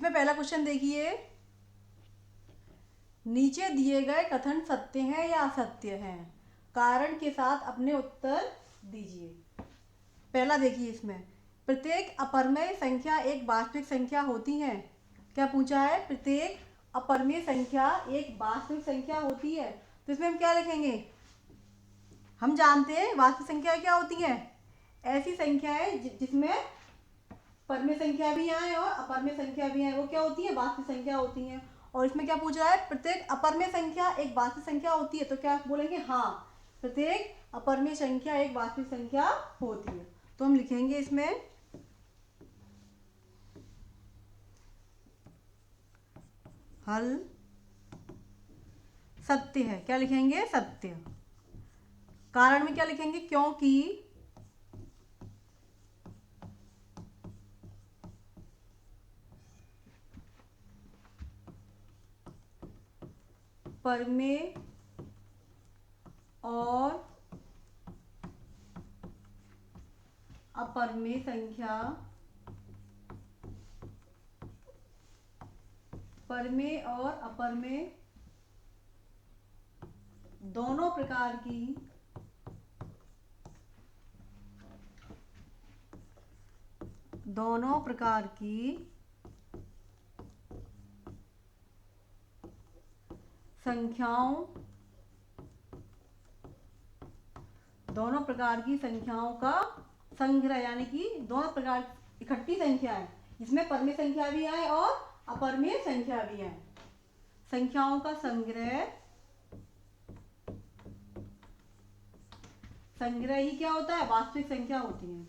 इसमें पहला क्वेश्चन देखिए, नीचे दिए गए कथन सत्य हैं या असत्य हैं, कारण के साथ अपने उत्तर दीजिए। पहला देखिए, इसमें प्रत्येक अपरमेय संख्या एक वास्तविक संख्या होती है। क्या पूछा है? प्रत्येक अपरमेय संख्या एक वास्तविक संख्या होती है। तो इसमें हम क्या लिखेंगे? हम जानते हैं वास्तविक संख्या क्या होती है, ऐसी संख्याएं जिसमें परमेय संख्या भी आए और अपरमेय संख्या भी आए, वो क्या होती है? वास्तविक संख्या होती है। और इसमें क्या पूछ रहा है? प्रत्येक अपरमेय संख्या एक वास्तविक संख्या होती है। तो क्या बोलेंगे? हाँ, प्रत्येक अपरमेय संख्या एक वास्तविक संख्या होती है। तो हम लिखेंगे इसमें हल सत्य है। क्या लिखेंगे? सत्य। कारण में क्या लिखेंगे? क्योंकि परमेय और अपरमेय संख्या, परमेय और अपरमेय दोनों प्रकार की संख्याओं का संग्रह, यानी कि दोनों प्रकार इकट्ठी संख्या है, इसमें परमेय संख्या भी आए और अपरमेय संख्या भी आए। संख्याओं का संग्रह ही क्या होता है? वास्तविक संख्या होती है।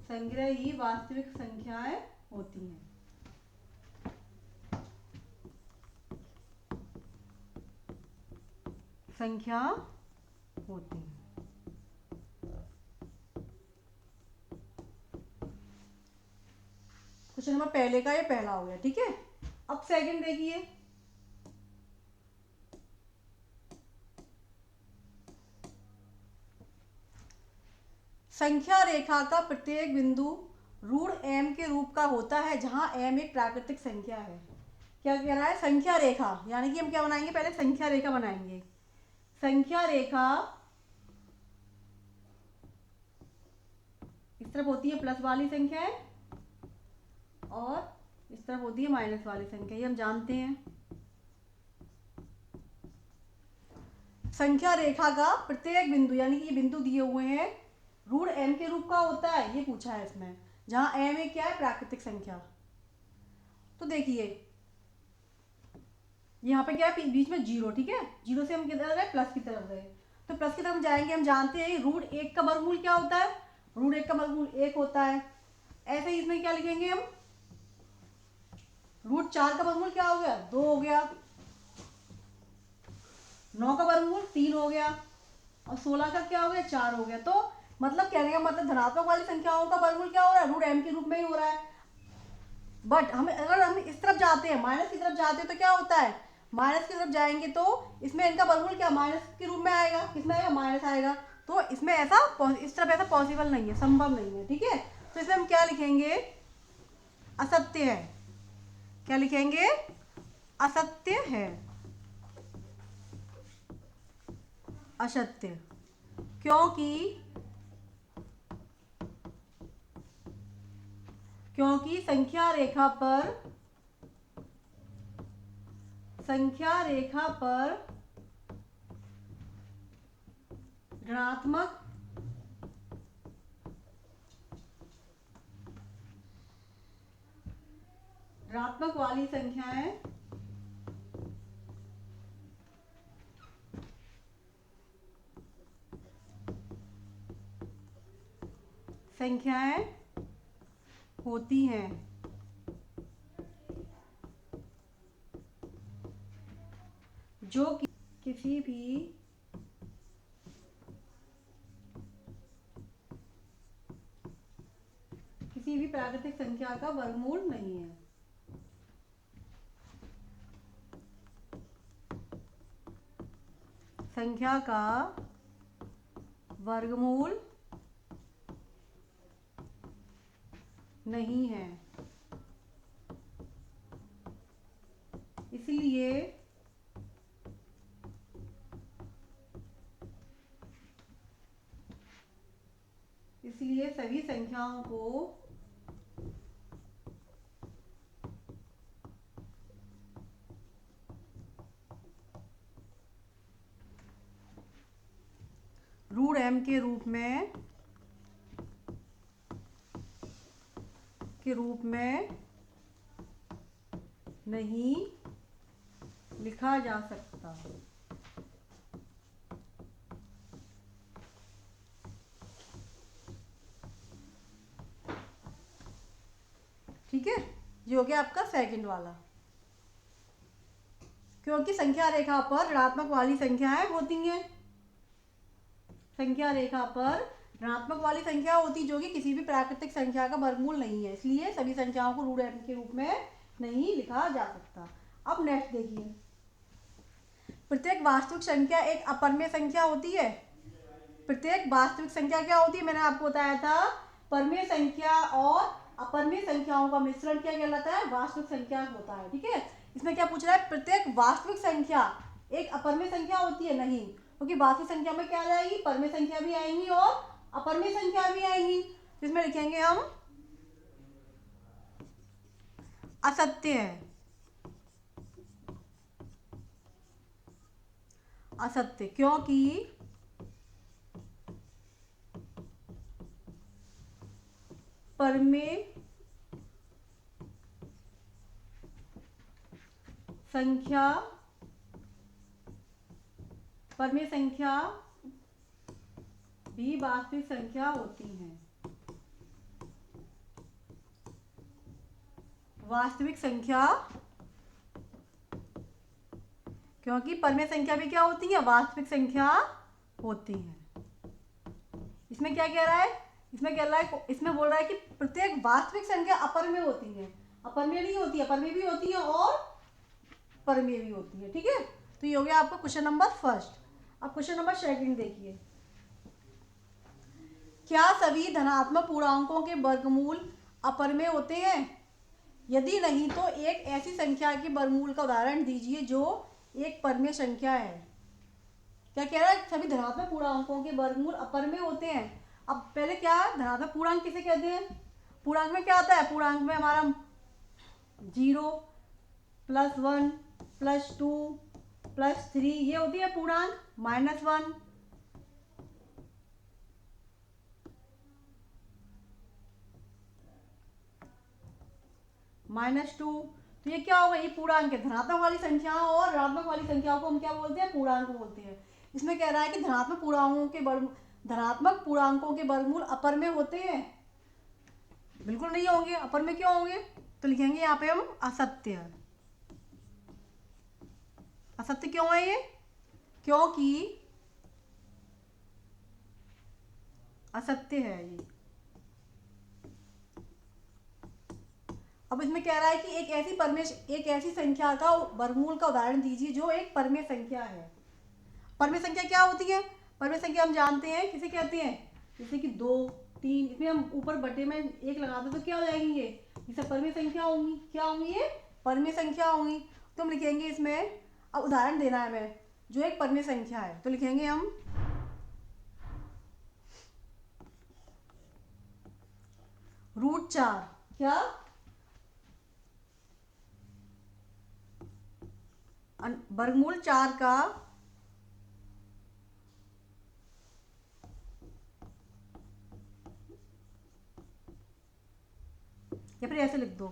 संग्रह ही वास्तविक संख्याएं होती हैं। संख्या होती है। क्वेश्चन नंबर पहले का ये पहला हो गया, ठीक है। अब सेकंड देखिए, संख्या रेखा का प्रत्येक बिंदु ऋण m के रूप का होता है, जहां m एक प्राकृतिक संख्या है। क्या कह रहा है? संख्या रेखा, यानी कि हम क्या बनाएंगे? पहले संख्या रेखा बनाएंगे। संख्या रेखा इस तरफ होती है प्लस वाली संख्याएं और इस तरफ होती है माइनस वाली संख्या, ये हम जानते हैं। संख्या रेखा का प्रत्येक बिंदु, यानी कि ये बिंदु दिए हुए हैं, ऋण m के रूप का होता है, ये पूछा है इसमें, जहां m एक क्या है? प्राकृतिक संख्या। तो देखिए यहाँ पे क्या है? बीच में जीरो, ठीक है। जीरो से हम किधर गए? प्लस की तरफ गए। तो प्लस की तरफ जाएंगे, हम जानते हैं ऋण एक का वर्गमूल क्या होता है? ऋण एक का वर्गमूल एक होता है। ऐसे ही इसमें क्या लिखेंगे हम? √4 का वर्गमूल क्या हो गया? 2 हो गया। 9 का वर्गमूल 3 हो गया और 16 का क्या हो गया? 4 हो गया। तो मतलब कहने का मतलब धनात्मक वाली संख्याओं का वर्गमूल क्या हो रहा है? √m के रूप में ही हो रहा है। बट हम अगर हम इस तरफ जाते हैं, माइनस की तरफ जाते हैं, तो क्या होता है? माइनस की तरफ जाएंगे तो इसमें इनका वर्गमूल क्या माइनस के रूप में आएगा? किसमें आएगा? माइनस आएगा। तो इसमें ऐसा, इस तरफ ऐसा पॉसिबल नहीं है, संभव नहीं है, ठीक है। तो इसमें हम क्या लिखेंगे? असत्य है। क्या लिखेंगे? असत्य है। असत्य। क्योंकि संख्या रेखा पर ऋणात्मक वाली संख्याएं होती हैं, जो किसी भी प्राकृतिक संख्या का वर्गमूल नहीं है। संख्या का वर्गमूल नहीं है। इसलिए सभी संख्याओं को रूट m के रूप में नहीं लिखा जा सकता। ठीक है, ये हो गया आपका सेकंड वाला। क्योंकि संख्या रेखा पर ऋणात्मक वाली संख्याएं होती हैं, संख्या रेखा पर ऋणात्मक वाली संख्या होती जो कि किसी भी प्राकृतिक संख्या का वर्गमूल नहीं है, इसलिए सभी संख्याओं को रूट m के रूप में नहीं लिखा जा सकता। अब नेक्स्ट देखिए, प्रत्येक वास्तविक संख्या एक अपरिमेय संख्या होती है। प्रत्येक वास्तविक संख्या क्या होती है, मैंने आपको बताया था, परिमेय संख्या और अपरिमेय संख्याओं का मिश्रण क्या कहलाता है, वास्तविक संख्या होता है। ठीक है, इसमें क्या पूछ रहा है, प्रत्येक वास्तविक संख्या एक अपरिमेय संख्या होती है, नहीं, क्योंकि वास्तविक संख्या में क्या आ जाएगी, परिमेय संख्या भी आएंगी और अपरिमेय संख्या भी आएंगी। इसमें लिखेंगे हम असत्य है, असत्य, क्योंकि परिमेय संख्या भी वास्तविक संख्या होती हैं। वास्तविक संख्या, क्योंकि परिमेय संख्या भी क्या होती है, वास्तविक संख्या होती है। इसमें क्या कह रहा है, इसमें बोल रहा है कि प्रत्येक वास्तविक संख्या अपरिमेय होती है, अपरिमेय नहीं होती, अपरिमेय भी होती है और परिमेय भी होती है। ठीक है, तो ये हो गया आपका क्वेश्चन नंबर फर्स्ट। अब क्वेश्चन नंबर सेकंड देखिए, क्या सभी धनात्मक पूर्णांकों के वर्गमूल अपरिमेय होते हैं? यदि नहीं तो एक ऐसी संख्या के वर्गमूल का उदाहरण दीजिए जो एक परिमेय संख्या है। क्या कह रहा है, सभी धनात्मक पूर्णांकों के वर्गमूल अपरिमेय होते हैं। अब पहले क्या, धनात्मक पूर्णांक किसे कहते हैं, पूर्णांक में क्या आता है, पूर्णांक में हमारा 0 +1 +2 +3 ये होती है पूर्णांक, -1 -2, तो ये क्या होगा, ये पूर्णांक है। धनात्मक वाली संख्याओं और ऋणात्मक वाली संख्याओं को हम क्या बोलते हैं, पूर्णांक बोलते हैं। इसमें कह रहा है कि धनात्मक पूर्णांकों के वर्गमूल अपरिमेय होते हैं, बिल्कुल नहीं होंगे। अपरिमेय क्यों होंगे, तो लिखेंगे यहाँ पे हम असत्य। असत्य क्यों है ये, क्योंकि असत्य है ये। अब इसमें कह रहा है कि एक ऐसी संख्या का वर्गमूल का उदाहरण दीजिए जो एक परिमेय संख्या है। परिमेय संख्या क्या होती है, परिमेय संख्या हम जानते हैं किसे कहते हैं, जैसे कि 2 3, इसमें हम ऊपर बटे में 1 लगा दो तो क्या हो जाएगी, ये सब परिमेय संख्या होंगी। क्या होंगी, ये परिमेय संख्या होंगी। तो हम लिखेंगे इसमें, अब उदाहरण देना है हमें जो एक परिमेय संख्या है, तो लिखेंगे हम √4, क्या, वर्गमूल 4 का या फिर ऐसे लिख दो,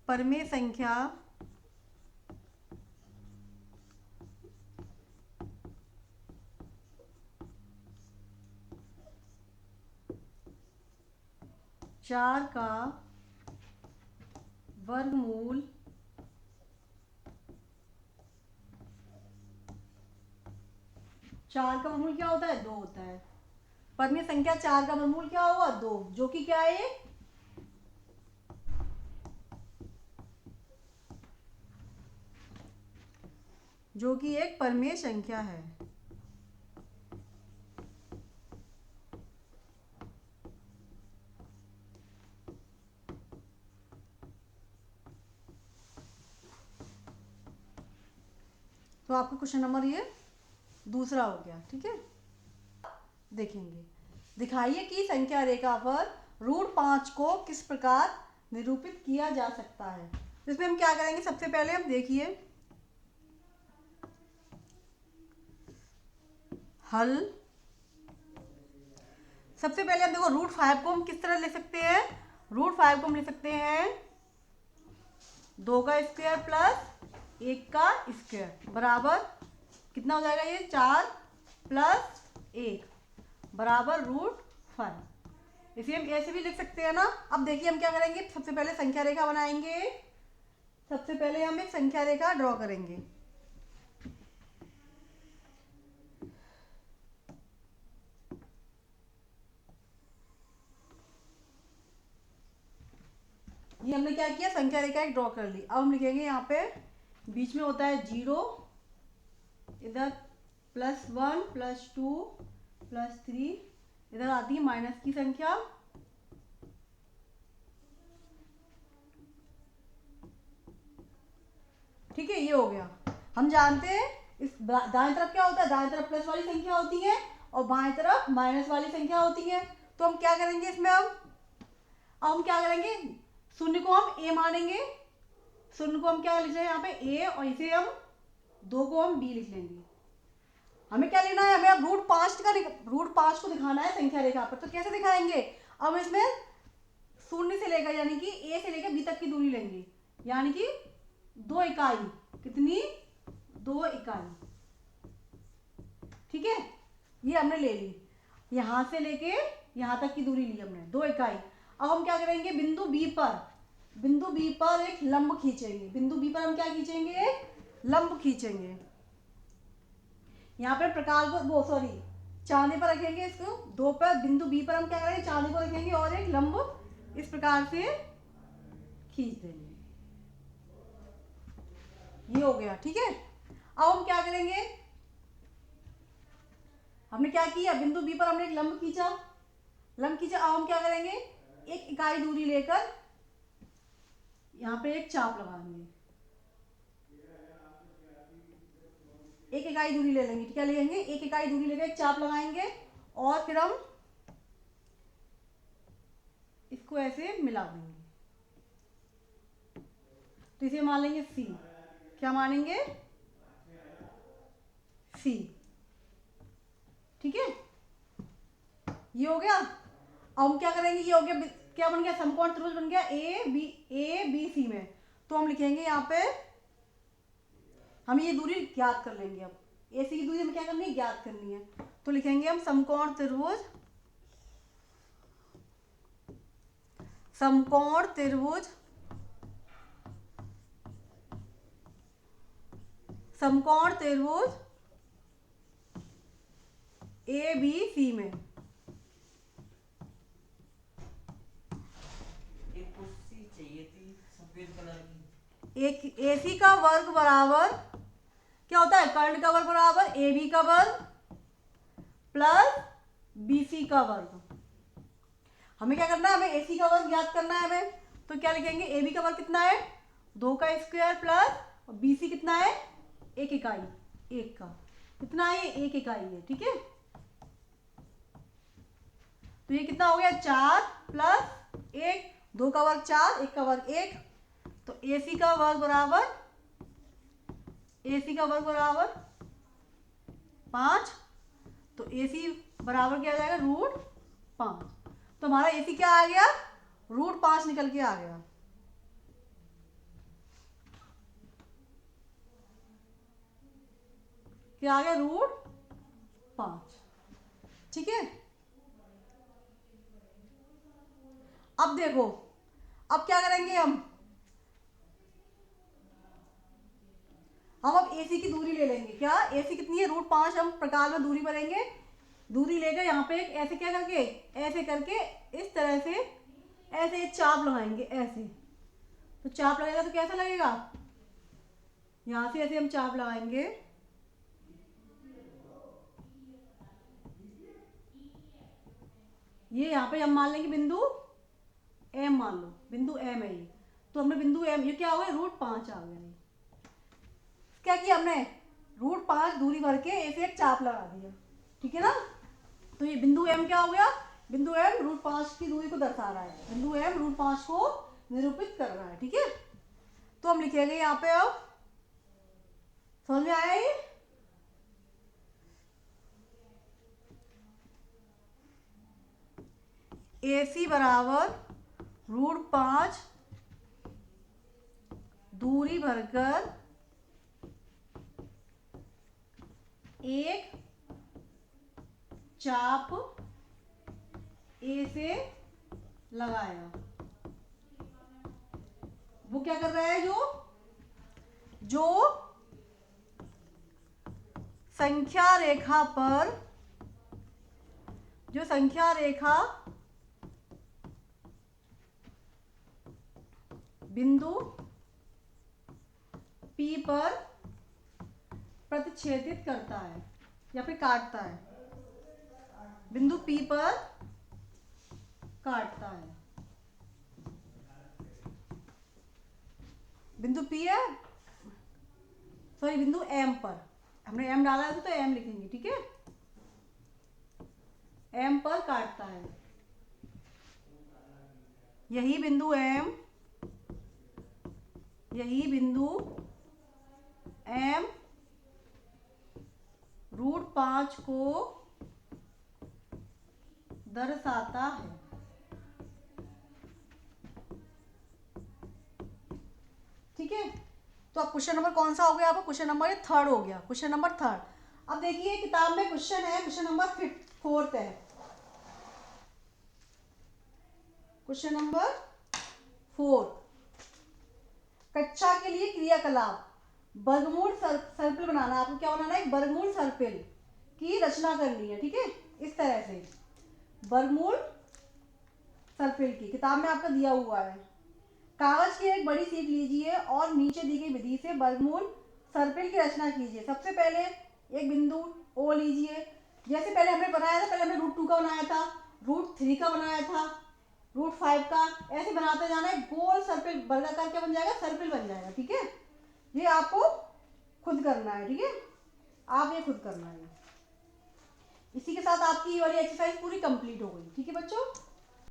परिमेय संख्या चार का वर्गमूल 4 का वर्गमूल क्या होता है, 2 होता है। परिमेय संख्या 4 का वर्गमूल क्या होगा, 2, जो कि क्या है, जो कि एक परिमेय संख्या है। तो आपका क्वेश्चन नंबर ये दूसरा हो गया। ठीक है, देखेंगे, दिखाइए कि संख्या रेखा पर √5 को किस प्रकार निरूपित किया जा सकता है। इसमें हम क्या करेंगे, सबसे पहले हम देखिए हल। सबसे पहले हम देखो √5 को हम किस तरह ले सकते हैं। √5 को हम ले सकते हैं 2 का स्क्वायर प्लस 1 का स्क्वायर बराबर कितना हो जाएगा, ये 4 प्लस 1 बराबर √5। इसे हम ऐसे भी लिख सकते हैं ना। अब देखिए हम क्या करेंगे, सबसे पहले संख्या रेखा बनाएंगे। सबसे पहले हम एक संख्या रेखा ड्रॉ करेंगे। ये हमने क्या किया, संख्या रेखा एक ड्रॉ कर ली। अब हम लिखेंगे यहाँ पे बीच में होता है 0, इधर +1 +2 +3, इधर आती है माइनस की संख्या। ठीक है, ये हो गया। हम जानते हैं इस दाएं तरफ क्या होता है, दाएं तरफ प्लस वाली संख्या होती है और बाएं तरफ माइनस वाली संख्या होती है। तो हम क्या करेंगे इसमें, अब हम क्या करेंगे, शून्य को हम ए मानेंगे। शून्य को हम क्या लिख रहे हैं यहाँ पे ए, और इसे हम 2 को हम बी लिख लेंगे। हमें क्या लेना है, हमें अब √5 को दिखाना है संख्या रेखा पर। तो कैसे दिखाएंगे, अब इसमें शून्य से लेकर यानी कि ए से लेकर बी तक की दूरी लेंगे, यानी कि 2 इकाई। कितनी, 2 इकाई। ठीक है, ये हमने ले ली, यहां से लेके यहां तक की दूरी ली हमने 2 इकाई। अब हम क्या करेंगे, बिंदु बी पर एक लंब खींचेंगे। बिंदु बी पर हम क्या खींचेंगे, एक लंब खींचेंगे। यहाँ पे प्रकार को चांदी पर रखेंगे इसको 2 पर। बिंदु बी पर हम क्या करेंगे, चांदी को रखेंगे और एक लंब इस प्रकार से खींच देंगे। ये हो गया। ठीक है, अब हम क्या करेंगे, हमने क्या किया, बिंदु बी पर हमने एक लंब खींचा। अब हम क्या करेंगे, 1 इकाई दूरी लेकर यहाँ पे एक चाप लगाएंगे। 1 इकाई दूरी ले लेंगे। क्या लेंगे, 1 इकाई दूरी लेकर एक चाप लगाएंगे और फिर हम इसको ऐसे मिला देंगे। तो इसे मान लेंगे सी। क्या मानेंगे, सी। ठीक है, ये हो गया। अब हम क्या करेंगे, ये हो गया, क्या बन गया, समकोण त्रिभुज बन गया ए बी सी में। तो हम लिखेंगे यहाँ पे, हम ये दूरी ज्ञात कर लेंगे। अब ए सी की दूरी हमें क्या करनी है, ज्ञात करनी है। तो लिखेंगे हम समकोण त्रिभुज ए बी सी में। एक कुर्सी चाहिए थी सफेद कलर की। एक AC का वर्ग बराबर क्या होता है, कर्ण का वर्ग बराबर AB का वर्ग प्लस BC का वर्ग। हमें क्या करना है, हमें AC का वर्ग ज्ञात करना है हमें। तो क्या लिखेंगे, AB का वर्ग कितना है, 2 का स्क्वायर प्लस, और BC कितना है, 1 इकाई, 1 का कितना है, 1 इकाई है। ठीक है, तो ये कितना हो गया, 4 प्लस 1, 2 का वर्ग 4, 1 का वर्ग 1। तो AC का वर्ग बराबर 5। तो AC बराबर क्या आ जाएगा, √5। तो हमारा AC क्या आ गया, √5 निकल के आ गया। क्या आ गया, √5। ठीक है, अब देखो, अब क्या करेंगे हम अब AC की दूरी ले लेंगे। क्या, AC कितनी है, √5। हम प्रकार में दूरी भरेंगे, दूरी लेकर यहाँ पे एक ऐसे क्या करके, ऐसे करके इस तरह से ऐसे एक चाप लगाएंगे ऐसे। तो चाप लगेगा तो कैसा लगेगा, यहाँ से ऐसे हम चाप लगाएंगे। ये यहाँ पे हम मान लेंगे बिंदु M, मान लो बिंदु M है ये। तो हमने बिंदु M, ये क्या हो गया, √5 आ गया। क्या किया हमने, √5 दूरी भर के ए से एक चाप लगा दिया, ठीक है ना। तो ये बिंदु एम क्या हो गया, बिंदु एम √5 की दूरी को दर्शा रहा है, बिंदु एम √5 को निरूपित कर रहा है, ठीक है। तो हम लिखेंगे यहाँ पे, अब समझ में आया ये। AC बराबर √5 दूरी भरकर एक चाप ए से लगाया। वो क्या कर रहा है, जो संख्या रेखा पर, जो संख्या रेखा बिंदु P पर प्रतिच्छेदित करता है या फिर काटता है, बिंदु P पर काटता है। बिंदु P है, सॉरी बिंदु M पर, हमने M डाला है तो M लिखेंगे, ठीक है। M पर काटता है, यही बिंदु M, यही बिंदु M √5 को दर्शाता है, ठीक है। तो अब क्वेश्चन नंबर कौन सा हो गया, अब क्वेश्चन नंबर 3 हो गया, क्वेश्चन नंबर 3। अब देखिए किताब में क्वेश्चन है, क्वेश्चन नंबर 4 है, क्वेश्चन नंबर 4, कक्षा के लिए क्रियाकलाप वर्गमूल सर्पिल बनाना। आपको क्या बनाना है, एक वर्गमूल सर्पिल की रचना करनी है, ठीक है। इस तरह से वर्गमूल सर्पिल की किताब में आपका दिया हुआ है। कागज की एक बड़ी शीट लीजिए और नीचे दी गई विधि से वर्गमूल सर्पिल की रचना कीजिए। सबसे पहले एक बिंदु O लीजिए, जैसे पहले हमने बनाया था, पहले हमने √2 का बनाया था, √3 का बनाया था, √5 का, ऐसे बनाते जाना है। गोल सर्पिल वर्गाकार क्या बन जाएगा, सर्पिल बन जाएगा, ठीक है। ये आपको खुद करना है, ठीक है, आप ये खुद करना है। इसी के साथ आपकी ये वाली एक्सरसाइज पूरी कंप्लीट हो गई, ठीक है बच्चों।